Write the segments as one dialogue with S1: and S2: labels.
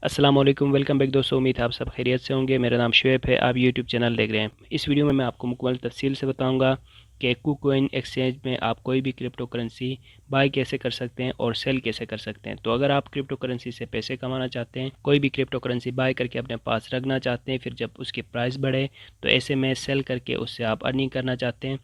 S1: अस्सलाम वालेकुम, welcome back दोस्तों। उम्मीद है आप सब खैरियत से होंगे। मेरा नाम शुएब है, आप यूट्यूब चैनल देख रहे हैं। इस वीडियो में मैं आपको मुकम्मल तफसील से बताऊंगा कि कुकोइन एक्सचेंज में आप कोई भी क्रिप्टो करेंसी बाय कैसे कर सकते हैं और सेल कैसे कर सकते हैं। तो अगर आप क्रिप्टो करेंसी से पैसे कमाना चाहते हैं, कोई भी क्रिप्टो करेंसी बाय करके अपने पास रखना चाहते हैं, फिर जब उसकी प्राइस बढ़े तो ऐसे में सेल करके उससे आप अर्निंग करना चाहते हैं,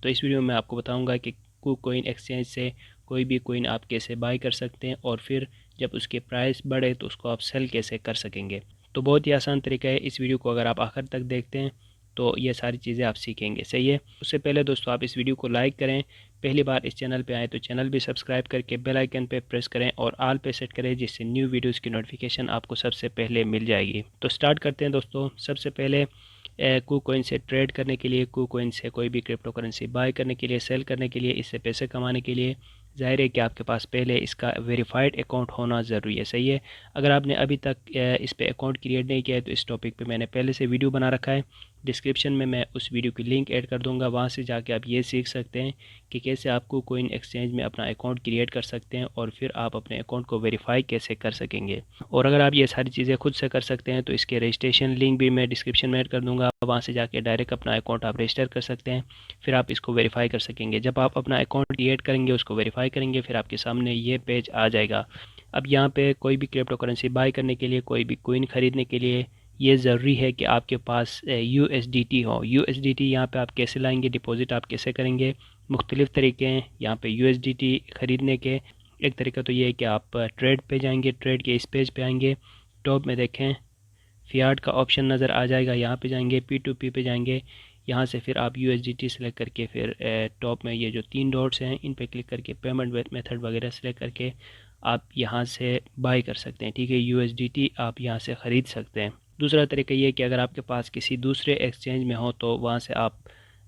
S1: तो इस वीडियो में आपको बताऊंगा कि कुकोइन एक्सचेंज से कोई भी कोइन आप कैसे बाय कर सकते हैं और फिर जब उसके प्राइस बढ़े तो उसको आप सेल कैसे कर सकेंगे। तो बहुत ही आसान तरीका है। इस वीडियो को अगर आप आखिर तक देखते हैं तो ये सारी चीज़ें आप सीखेंगे। सही है। उससे पहले दोस्तों आप इस वीडियो को लाइक करें, पहली बार इस चैनल पे आए तो चैनल भी सब्सक्राइब करके बेल आइकन पे प्रेस करें और ऑल पे सेट करें, जिससे न्यू वीडियोस की नोटिफिकेशन आपको सबसे पहले मिल जाएगी। तो स्टार्ट करते हैं दोस्तों। सबसे पहले कुकोइन से ट्रेड करने के लिए, कुकोइन से कोई भी क्रिप्टो करेंसी बाय करने के लिए, सेल करने के लिए, इससे पैसे कमाने के लिए ज़ाहिर है कि आपके पास पहले इसका वेरीफाइड अकाउंट होना ज़रूरी है। सही है। अगर आपने अभी तक इस पे अकाउंट क्रिएट नहीं किया है तो इस टॉपिक पे मैंने पहले से वीडियो बना रखा है। डिस्क्रिप्शन में मैं उस वीडियो की लिंक ऐड कर दूंगा, वहाँ से जाके आप ये सीख सकते हैं कि कैसे आपको कोइन एक्सचेंज में अपना अकाउंट क्रिएट कर सकते हैं और फिर आप अपने अकाउंट को वेरीफाई कैसे कर सकेंगे। और अगर आप ये सारी चीज़ें खुद से कर सकते हैं तो इसके रजिस्ट्रेशन लिंक भी मैं डिस्क्रिप्शन में ऐड कर दूँगा, वहाँ से जाके डायरेक्ट अपना अकाउंट आप रजिस्टर कर सकते हैं, फिर आप इसको वेरीफाई कर सकेंगे। जब आप अपना अकाउंट क्रिएट करेंगे, उसको वेरीफाई करेंगे, फिर आपके सामने ये पेज आ जाएगा। अब यहाँ पे कोई भी क्रिप्टो करेंसी बाय करने के लिए, कोई भी कोइन ख़रीदने के लिए ये ज़रूरी है कि आपके पास USDT हो। USDT यहाँ पे आप कैसे लाएंगे, डिपॉज़िट आप कैसे करेंगे, मुख्तलिफ़ तरीके हैं यहाँ पे USDT ख़रीदने के। एक तरीका तो ये है कि आप ट्रेड पे जाएंगे, ट्रेड के इस पेज पे आएंगे, टॉप में देखें फ़ियाट का ऑप्शन नज़र आ जाएगा, यहाँ पे जाएंगे, P2P पे जाएंगे, यहाँ से फिर आप USDT सेलेक्ट करके फिर टॉप में ये जो 3 डॉट्स हैं इन पे क्लिक करके पेमेंट मेथड वगैरह सेलेक्ट करके आप यहाँ से बाय कर सकते हैं। ठीक है, USDT आप यहाँ से ख़रीद सकते हैं। दूसरा तरीका ये है कि अगर आपके पास किसी दूसरे एक्सचेंज में हो तो वहाँ से आप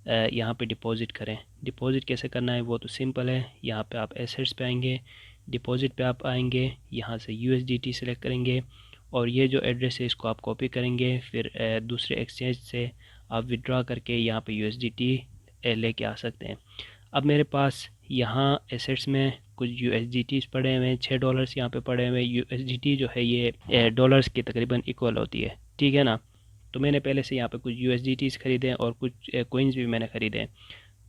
S1: यहाँ पे डिपॉज़िट करें। डिपॉज़िट कैसे करना है वो तो सिंपल है। यहाँ पे आप एसेट्स पे आएंगे, डिपॉज़िट पे आप आएंगे, यहाँ से USDT सेलेक्ट करेंगे और ये जो एड्रेस है इसको आप कॉपी करेंगे, फिर दूसरे एक्सचेंज से आप विड्रॉ करके यहाँ पे USDT लेके आ सकते हैं। अब मेरे पास यहाँ एसेट्स में कुछ USDT पड़े हुए हैं, $6 यहाँ पे पड़े हुए हैं। USDT जो है ये डॉलर्स के तकरीबन इक्वल होती है, ठीक है ना। तो मैंने पहले से यहाँ पे कुछ USDTs ख़रीदे हैं और कुछ कोइंस भी मैंने ख़रीदे हैं।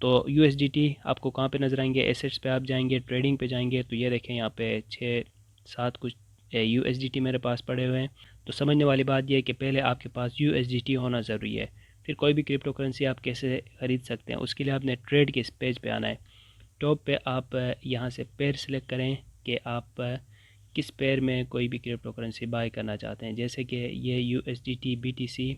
S1: तो USDT आपको कहाँ पे नज़र आएंगे, एसेट्स पे आप जाएंगे, ट्रेडिंग पे जाएंगे, तो ये देखें यहाँ पे 6-7 कुछ USDT मेरे पास पड़े हुए हैं। तो समझने वाली बात यह है कि पहले आपके पास USDT होना ज़रूरी है। फिर कोई भी क्रिप्टो करेंसी आप कैसे ख़रीद सकते हैं, उसके लिए आपने ट्रेड के इस पेज पे आना है। टॉप पे आप यहाँ से पेयर सेलेक्ट करें कि आप किस पेयर में कोई भी क्रिप्टो करेंसी बाय करना चाहते हैं। जैसे कि ये USDT BTC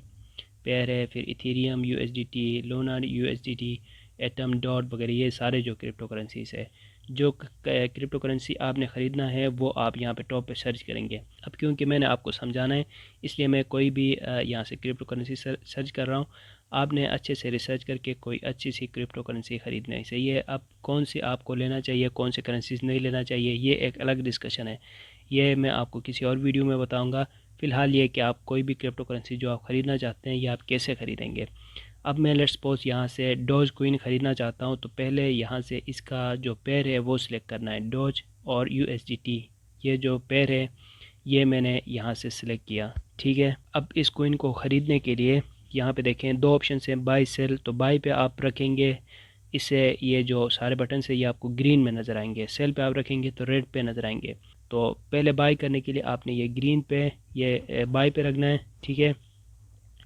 S1: पेयर है, फिर Ethereum USDT, Lonar USDT, atom dot वगैरह, ये सारे जो क्रिप्टो करेंसीज है। जो क्रिप्टो करेंसी आपने ख़रीदना है वो आप यहाँ पे टॉप पे सर्च करेंगे। अब क्योंकि मैंने आपको समझाना है इसलिए मैं कोई भी यहाँ से क्रिप्टो करेंसी सर्च कर रहा हूँ। आपने अच्छे से रिसर्च करके कोई अच्छी सी क्रिप्टो करेंसी ख़रीदना है। सही है। अब कौन सी आपको लेना चाहिए, कौन सी करेंसीज नहीं लेना चाहिए, ये एक अलग डिस्कशन है, ये मैं आपको किसी और वीडियो में बताऊँगा। फ़िलहाल ये कि आप कोई भी क्रिप्टो करेंसी जो आप ख़रीदना चाहते हैं ये आप कैसे ख़रीदेंगे। अब मैं लेट्स सपोज यहाँ से डोज क्वीन ख़रीदना चाहता हूँ, तो पहले यहाँ से इसका जो पेयर है वो सिलेक्ट करना है, डोज और USDT। ये जो पेयर है ये मैंने यहाँ से सिलेक्ट किया, ठीक है। अब इस कोइन को ख़रीदने के लिए यहाँ पे देखें दो ऑप्शन हैं, बाय सेल। तो बाय पे आप रखेंगे, इससे ये जो सारे बटन है ये आपको ग्रीन में नज़र आएंगे। सेल पे आप रखेंगे तो रेड पे नज़र आएंगे। तो पहले बाय करने के लिए आपने ये ग्रीन पे, ये बाय पे रखना है, ठीक है।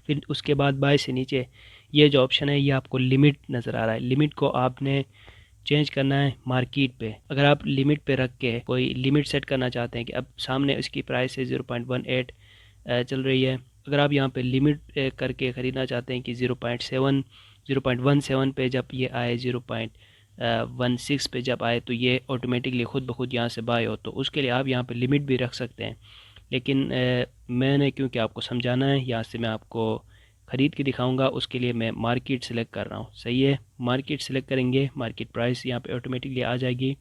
S1: फिर उसके बाद बाय से नीचे ये जो ऑप्शन है ये आपको लिमिट नज़र आ रहा है, लिमिट को आपने चेंज करना है मार्केट पे। अगर आप लिमिट पे रख के कोई लिमिट सेट करना चाहते हैं कि अब सामने इसकी प्राइस है 0.18 चल रही है, अगर आप यहाँ पे लिमिट करके ख़रीदना चाहते हैं कि 0.17 पे जब ये आए, 0.16 पे जब आए तो ये ऑटोमेटिकली ख़ुद ब खुद यहाँ से बाय हो, तो उसके लिए आप यहाँ पे लिमिट भी रख सकते हैं। लेकिन मैंने क्योंकि आपको समझाना है यहाँ से मैं आपको ख़रीद के दिखाऊंगा, उसके लिए मैं मार्केट सेलेक्ट कर रहा हूँ। सही है। मार्केट सेलेक्ट करेंगे, मार्केट प्राइस यहाँ पे ऑटोमेटिकली आ जाएगी।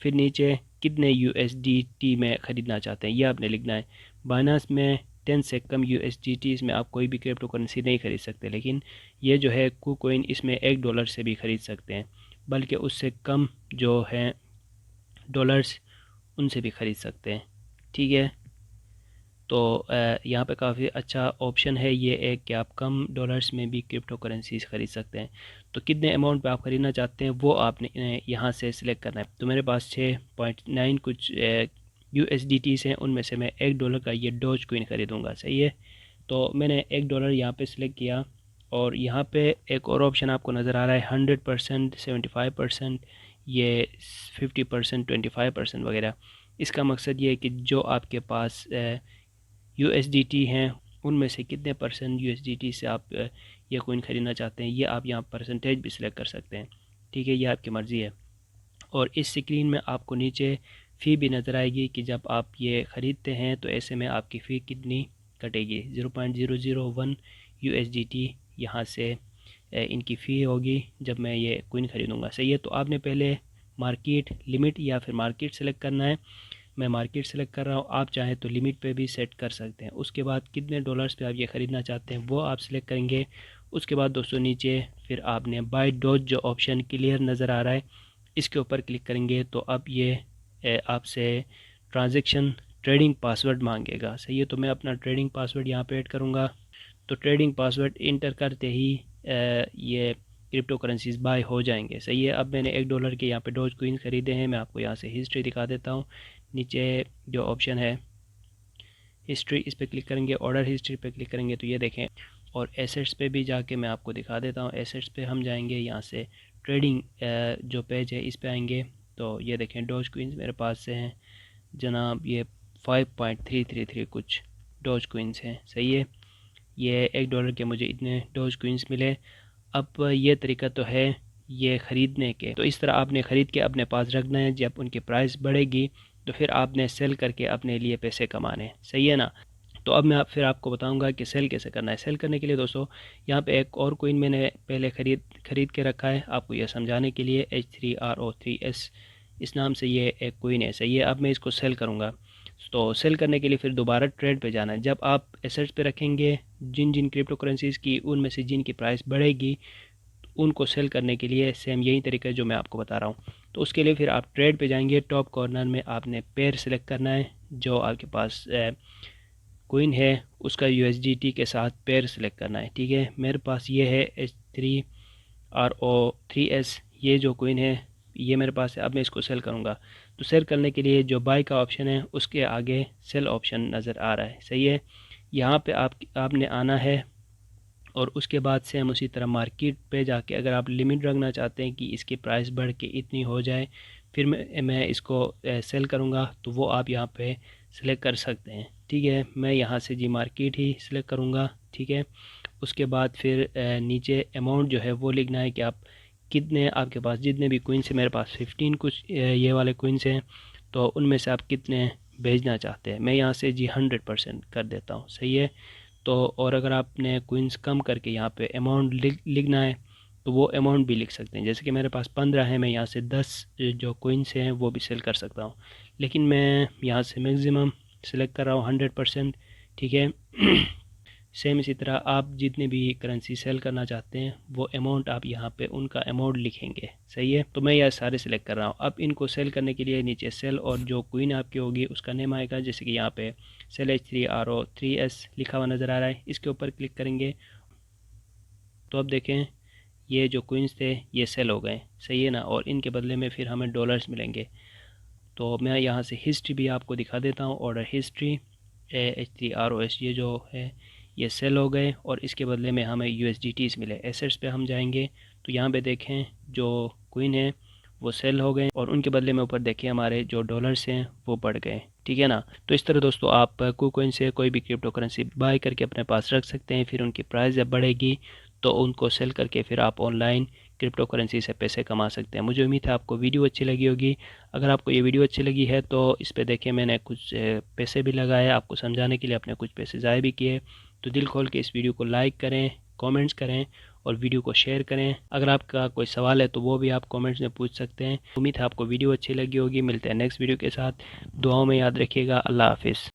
S1: फिर नीचे कितने USDT में ख़रीदना चाहते हैं ये आपने लिखना है। बाइनांस में 10 से कम USDT में आप कोई भी क्रिप्टो करेंसी नहीं ख़रीद सकते, लेकिन ये जो है कुकोइन इसमें $1 से भी ख़रीद सकते हैं, बल्कि उससे कम जो हैं डॉलर्स उनसे भी ख़रीद सकते हैं, ठीक है। तो यहाँ पे काफ़ी अच्छा ऑप्शन है ये एक कि आप कम डॉलर्स में भी क्रिप्टो करेंसीज ख़रीद सकते हैं। तो कितने अमाउंट पे आप ख़रीदना चाहते हैं वो आपने यहाँ से सिलेक्ट करना है। तो मेरे पास 6.9 कुछ USDTs हैं, उनमें से मैं $1 का ये डोज कॉइन ख़रीदूँगा। सही है, तो मैंने $1 यहाँ पे सिलेक्ट किया और यहाँ पे एक और ऑप्शन आपको नज़र आ रहा है 100%, 75%, ये 50%, 25% वगैरह। इसका मकसद ये है कि जो आपके पास USDT हैं उनमें से कितने परसेंट USDT से आप ये कॉइन ख़रीदना चाहते हैं, ये आप यहाँ परसेंटेज भी सिलेक्ट कर सकते हैं। ठीक है, ये आपकी मर्ज़ी है। और इस स्क्रीन में आपको नीचे फ़ी भी नज़र आएगी कि जब आप ये ख़रीदते हैं तो ऐसे में आपकी फ़ी कितनी कटेगी। 0.001 USDT यहाँ से इनकी फ़ी होगी जब मैं ये कॉइन ख़रीदूँगा। सही है, तो आपने पहले मार्केट लिमिट या फिर मार्केट सेलेक्ट करना है। मैं मार्केट सेलेक्ट कर रहा हूँ, आप चाहें तो लिमिट पे भी सेट कर सकते हैं। उसके बाद कितने डॉलर्स पे आप ये ख़रीदना चाहते हैं वो आप सिलेक्ट करेंगे। उसके बाद दोस्तों नीचे फिर आपने बाय डॉज जो ऑप्शन क्लियर नज़र आ रहा है इसके ऊपर क्लिक करेंगे तो अब ये आपसे ट्रांजैक्शन ट्रेडिंग पासवर्ड मांगेगा। सही है, तो मैं अपना ट्रेडिंग पासवर्ड यहाँ पे ऐड करूँगा। तो ट्रेडिंग पासवर्ड इंटर करते ही ये क्रिप्टो करेंसीज बाय हो जाएंगे। सही है, अब मैंने $1 के यहाँ पे डोज कॉइन ख़रीदे हैं। मैं आपको यहाँ से हिस्ट्री दिखा देता हूँ। नीचे जो ऑप्शन है हिस्ट्री, इस पर क्लिक करेंगे, ऑर्डर हिस्ट्री पे क्लिक करेंगे तो ये देखें। और एसेट्स पे भी जाके मैं आपको दिखा देता हूँ। एसेट्स पे हम जाएंगे, यहाँ से ट्रेडिंग जो पेज है इस पे आएंगे तो ये देखें डोज कॉइन्स मेरे पास से हैं जनाब, ये 5.333 कुछ डोज कॉइन्स हैं। सही है, ये $1 के मुझे इतने डोज कॉइन्स मिले। अब ये तरीका तो है ये ख़रीदने के, तो इस तरह आपने ख़रीद के अपने पास रखना है। जब उनकी प्राइस बढ़ेगी तो फिर आपने सेल करके अपने लिए पैसे कमाने हैं। सही है ना। तो अब मैं फिर आपको बताऊंगा कि सेल कैसे करना है। सेल करने के लिए दोस्तों यहाँ पे एक और कॉइन मैंने पहले ख़रीद के रखा है आपको यह समझाने के लिए। H3RO3S इस नाम से ये एक कॉइन है। सही है, अब मैं इसको सेल करूँगा। तो सेल करने के लिए फिर दोबारा ट्रेड पे जाना है। जब आप एसेट्स पे रखेंगे जिन जिन क्रिप्टो करेंसीज़ की, उनमें से जिनकी प्राइस बढ़ेगी उनको सेल करने के लिए सेम यही तरीका है जो मैं आपको बता रहा हूँ। तो उसके लिए फिर आप ट्रेड पे जाएंगे, टॉप कॉर्नर में आपने पेयर सेलेक्ट करना है। जो आपके पास कॉइन है उसका USDT के साथ पेयर सेलेक्ट करना है। ठीक है, मेरे पास ये है H3RO3S, ये जो कॉइन है ये मेरे पास है। अब मैं इसको सेल करूँगा। तो सेल करने के लिए जो बाय का ऑप्शन है उसके आगे सेल ऑप्शन नज़र आ रहा है। सही है, यहाँ पे आपने आना है और उसके बाद से हम उसी तरह मार्केट पे जाके अगर आप लिमिट रखना चाहते हैं कि इसकी प्राइस बढ़ के इतनी हो जाए फिर मैं इसको सेल करूँगा तो वो आप यहाँ पे सिलेक्ट कर सकते हैं। ठीक है, मैं यहाँ से जी मार्केट ही सिलेक्ट करूँगा। ठीक है, उसके बाद फिर नीचे अमाउंट जो है वो लिखना है कि आप कितने, आपके पास जितने भी कोइंस हैं, मेरे पास 15 कुछ ये वाले कोइंस हैं, तो उनमें से आप कितने भेजना चाहते हैं। मैं यहाँ से जी 100% कर देता हूँ। सही है, तो और अगर आपने कोइंस कम करके यहाँ पे अमाउंट लिखना है तो वो अमाउंट भी लिख सकते हैं। जैसे कि मेरे पास 15 है, मैं यहाँ से 10 जो कोइंस हैं वो भी सेल कर सकता हूँ, लेकिन मैं यहाँ से मैक्सिमम सेलेक्ट कर रहा हूँ 100%। ठीक है, सेम इसी तरह आप जितने भी करेंसी सेल करना चाहते हैं वो अमाउंट आप यहाँ पे उनका अमाउंट लिखेंगे। सही है, तो मैं यह सारे सिलेक्ट कर रहा हूँ। अब इनको सेल करने के लिए नीचे सेल और जो कॉइन आपकी होगी उसका नेम आएगा। जैसे कि यहाँ पे सेल H3RO3S लिखा हुआ नज़र आ रहा है, इसके ऊपर क्लिक करेंगे तो अब देखें ये जो कॉइन्स थे ये सेल हो गए। सही है ना, और इनके बदले में फिर हमें डॉलर्स मिलेंगे। तो मैं यहाँ से हिस्ट्री भी आपको दिखा देता हूँ। ऑर्डर हिस्ट्री H3ROS ये जो है ये सेल हो गए और इसके बदले में हमें USDTs मिले। एसेट्स पे हम जाएंगे तो यहाँ पे देखें जो कॉइन है वो सेल हो गए और उनके बदले में ऊपर देखें हमारे जो डॉलर्स हैं वो बढ़ गए। ठीक है ना। तो इस तरह दोस्तों आप KuCoin से कोई भी क्रिप्टो करेंसी बाय करके अपने पास रख सकते हैं। फिर उनकी प्राइस जब बढ़ेगी तो उनको सेल करके फिर आप ऑनलाइन क्रिप्टो करेंसी से पैसे कमा सकते हैं। मुझे उम्मीद है आपको वीडियो अच्छी लगी होगी। अगर आपको ये वीडियो अच्छी लगी है तो इस पर देखें मैंने कुछ पैसे भी लगाए आपको समझाने के लिए, अपने कुछ पैसे ज़ाया भी किए। तो दिल खोल के इस वीडियो को लाइक करें, कमेंट्स करें और वीडियो को शेयर करें। अगर आपका कोई सवाल है तो वो भी आप कमेंट्स में पूछ सकते हैं। उम्मीद है आपको वीडियो अच्छी लगी होगी। मिलते हैं नेक्स्ट वीडियो के साथ। दुआओं में याद रखिएगा। अल्लाह हाफिज़।